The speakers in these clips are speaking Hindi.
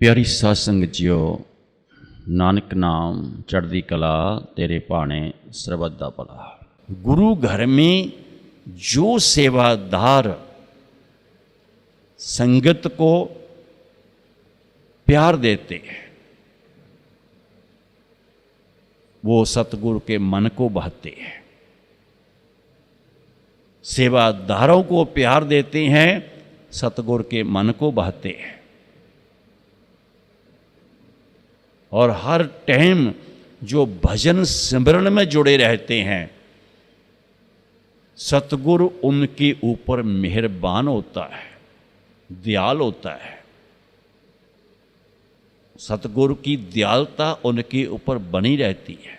प्यारी साध संगत जियो, नानक नाम चढ़दी कला तेरे भाने सरबत दा भला। गुरु घर में जो सेवादार संगत को प्यार देते हैं वो सतगुरु के मन को बहते हैं। सेवादारों को प्यार देते हैं सतगुरु के मन को बहते हैं। और हर टाइम जो भजन सिमरन में जुड़े रहते हैं सतगुरु उनके ऊपर मेहरबान होता है, दयाल होता है। सतगुरु की दयालता उनके ऊपर बनी रहती है।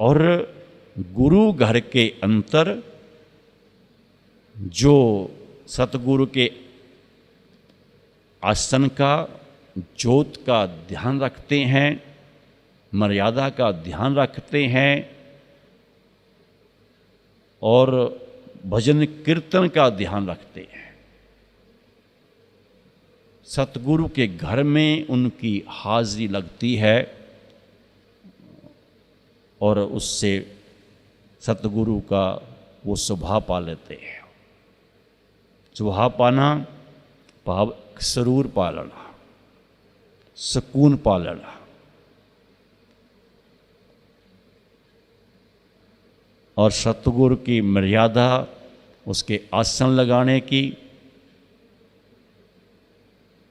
और गुरु घर के अंतर जो सतगुरु के आसन का, ज्योत का ध्यान रखते हैं, मर्यादा का ध्यान रखते हैं और भजन कीर्तन का ध्यान रखते हैं, सतगुरु के घर में उनकी हाजिरी लगती है और उससे सतगुरु का वो स्वभाव पा लेते हैं। स्वभाव पाना भाव सरूर पा लेना, सुकून पा लेना। और सतगुरु की मर्यादा, उसके आसन लगाने की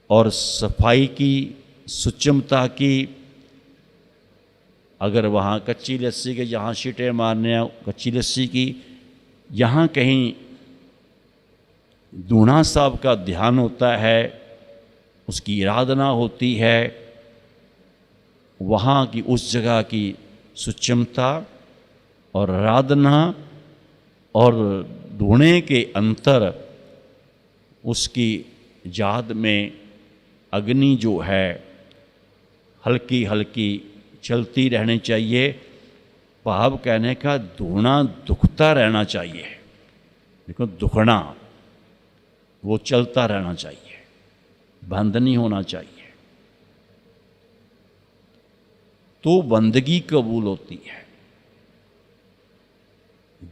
और सफाई की, सुचमता की। अगर वहाँ कच्ची लस्सी के जहाँ सीटें मारने हैं कच्ची लस्सी की, यहाँ कहीं दूना साहब का ध्यान होता है, उसकी आराधना होती है, वहाँ की उस जगह की सुचमता और आराधना और धुने के अंतर उसकी याद में अग्नि जो है हल्की हल्की चलती रहनी चाहिए। भाव कहने का धुना दुखता रहना चाहिए, देखो दुखना वो चलता रहना चाहिए, बंद नहीं होना चाहिए, तो बंदगी कबूल होती है।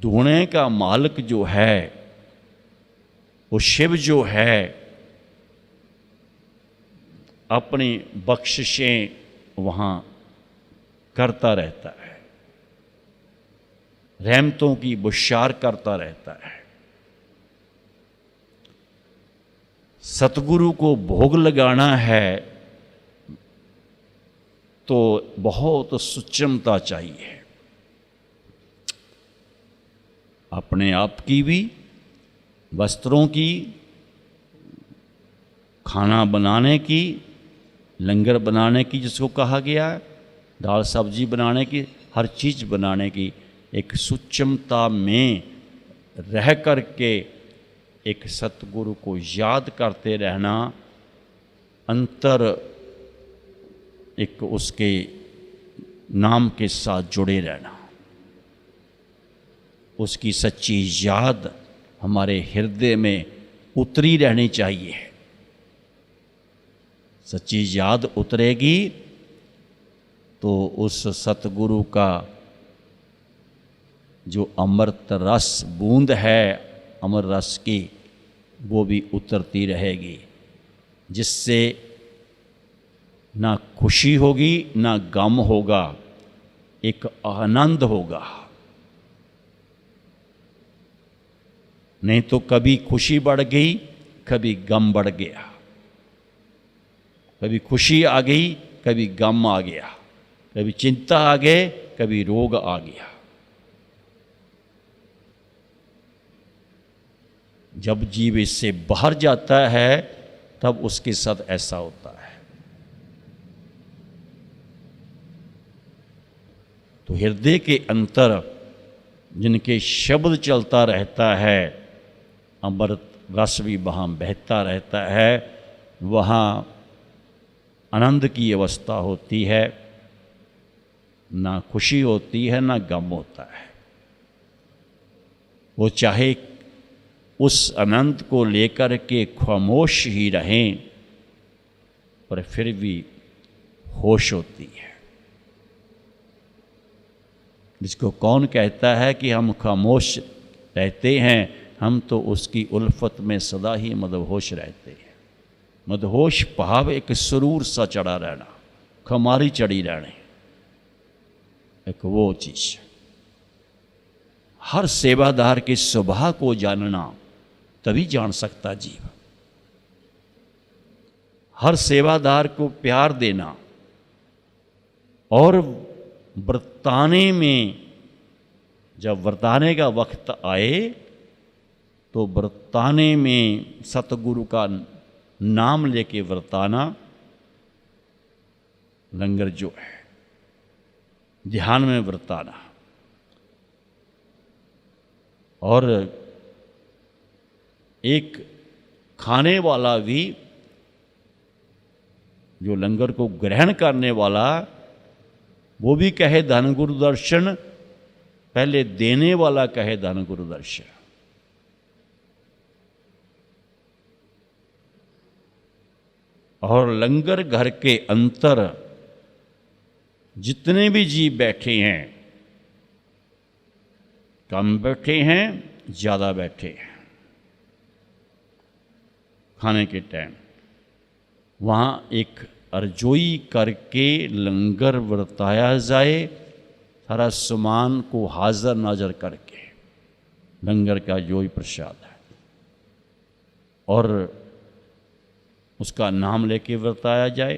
धुने का मालिक जो है वो शिव जो है अपनी बख्शिशें वहाँ करता रहता है, रहमतों की बुशार करता रहता है। सतगुरु को भोग लगाना है तो बहुत सुचमता चाहिए, अपने आप की भी, वस्त्रों की, खाना बनाने की, लंगर बनाने की जिसको कहा गया है, दाल सब्जी बनाने की, हर चीज़ बनाने की एक सुचमता में रह कर के एक सतगुरु को याद करते रहना, अंतर एक उसके नाम के साथ जुड़े रहना, उसकी सच्ची याद हमारे हृदय में उतरी रहनी चाहिए। सच्ची याद उतरेगी तो उस सतगुरु का जो अमृत रस बूंद है अमर रस की, वो भी उतरती रहेगी, जिससे ना खुशी होगी ना गम होगा, एक आनंद होगा। नहीं तो कभी खुशी बढ़ गई, कभी गम बढ़ गया, कभी खुशी आ गई, कभी गम आ गया, कभी चिंता आ गए, कभी रोग आ गया। जब जीव इससे बाहर जाता है तब उसके साथ ऐसा होता है। तो हृदय के अंतर जिनके शब्द चलता रहता है, अमृत रस भी वहाँ बहता रहता है, वहाँ आनंद की अवस्था होती है, ना खुशी होती है ना गम होता है। वो चाहे उस अनंत को लेकर के खामोश ही रहें, पर फिर भी होश होती है। जिसको कौन कहता है कि हम खामोश रहते हैं, हम तो उसकी उल्फत में सदा ही मदहोश रहते हैं। मदहोश भाव एक सुरूर सा चढ़ा रहना, खमारी चढ़ी रहने, एक वो चीज़। हर सेवादार के स्वभाव को जानना तभी जान सकता जीव। हर सेवादार को प्यार देना और बरताने में, जब बरताने का वक्त आए तो बरताने में सतगुरु का नाम लेके बरताना लंगर जो है, ध्यान में बरताना। और एक खाने वाला भी, जो लंगर को ग्रहण करने वाला, वो भी कहे धन गुरु दर्शन, पहले देने वाला कहे धन गुरु दर्शन। और लंगर घर के अंतर जितने भी जीव बैठे हैं, कम बैठे हैं ज़्यादा बैठे हैं, खाने के टाइम वहाँ एक अर्जोई करके लंगर बरताया जाए, सारा सामान को हाजिर नाजर करके लंगर का जो ही प्रसाद है, और उसका नाम लेके बरताया जाए,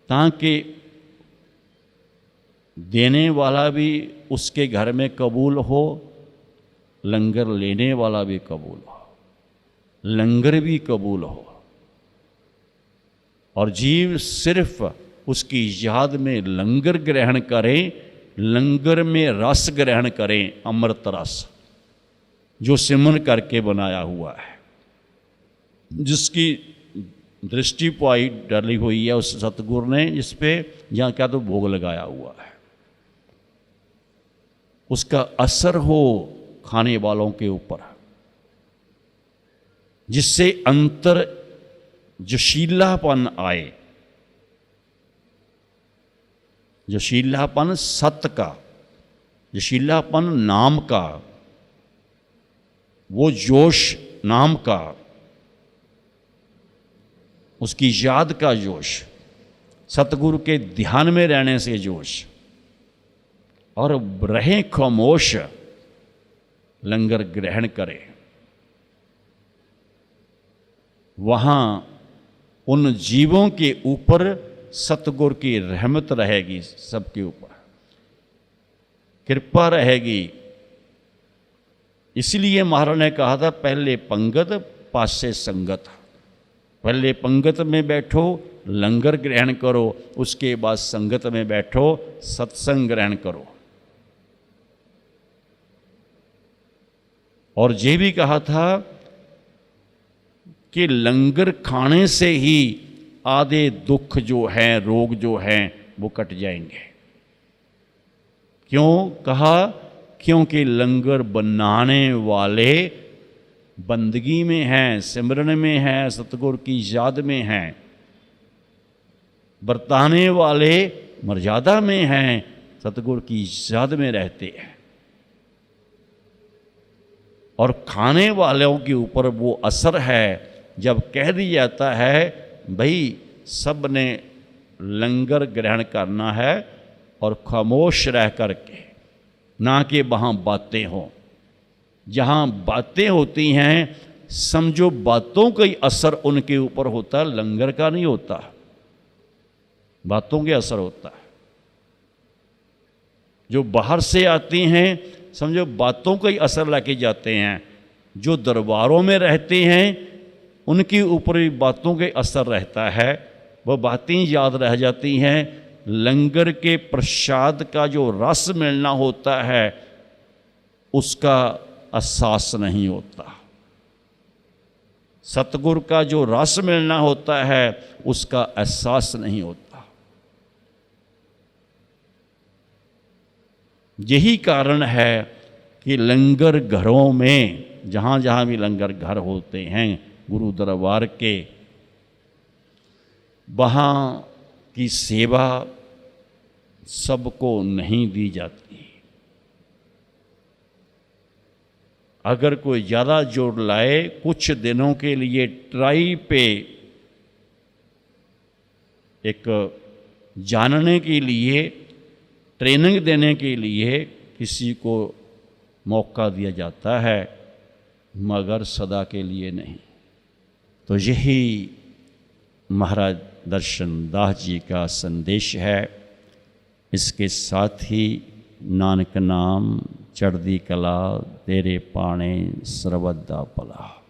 ताकि देने वाला भी उसके घर में कबूल हो, लंगर लेने वाला भी कबूल हो, लंगर भी कबूल हो, और जीव सिर्फ उसकी याद में लंगर ग्रहण करें, लंगर में रस ग्रहण करें, अमृत रस जो सिमन करके बनाया हुआ है, जिसकी दृष्टि पाई डाली हुई है उस सतगुरु ने, जिस पे यहाँ क्या तो भोग लगाया हुआ है, उसका असर हो खाने वालों के ऊपर, जिससे अंतर जोशीलापन आए। जोशीलापन सत्य का, जोशीलापन नाम का, वो जोश नाम का, उसकी याद का जोश, सतगुरु के ध्यान में रहने से जोश, और रहें खामोश, लंगर ग्रहण करें। वहाँ उन जीवों के ऊपर सतगुरु की रहमत रहेगी, सबके ऊपर कृपा रहेगी। इसलिए महाराज ने कहा था, पहले पंगत पासे संगत। पहले पंगत में बैठो, लंगर ग्रहण करो, उसके बाद संगत में बैठो, सत्संग ग्रहण करो। और ये भी कहा था कि लंगर खाने से ही आधे दुख जो हैं, रोग जो हैं, वो कट जाएंगे। क्यों कहा? क्योंकि लंगर बनाने वाले बंदगी में हैं, सिमरन में हैं, सतगुरु की याद में हैं। बरताने वाले मर्यादा में हैं, सतगुरु की याद में रहते हैं। और खाने वालों के ऊपर वो असर है, जब कह दिया जाता है भाई सब ने लंगर ग्रहण करना है और खामोश रह करके, ना कि वहाँ बातें हों। जहाँ बातें होती हैं, समझो बातों का ही असर उनके ऊपर होता है, लंगर का नहीं होता। बातों के असर होता है। जो बाहर से आती हैं, समझो बातों का ही असर लाके जाते हैं। जो दरबारों में रहते हैं, उनके ऊपर भी बातों के असर रहता है, वह बातें याद रह जाती हैं। लंगर के प्रसाद का जो रस मिलना होता है, उसका एहसास नहीं होता। सतगुरु का जो रस मिलना होता है, उसका एहसास नहीं होता। यही कारण है कि लंगर घरों में जहाँ जहाँ भी लंगर घर होते हैं गुरु दरबार के, वहाँ की सेवा सबको नहीं दी जाती। अगर कोई ज़्यादा जोर लाए, कुछ दिनों के लिए ट्राई पे एक जानने के लिए, ट्रेनिंग देने के लिए किसी को मौका दिया जाता है, मगर सदा के लिए नहीं। तो यही महाराज दर्शन दास जी का संदेश है। इसके साथ ही नानक नाम चढ़दी कला तेरे पाणे सर्वदा भला।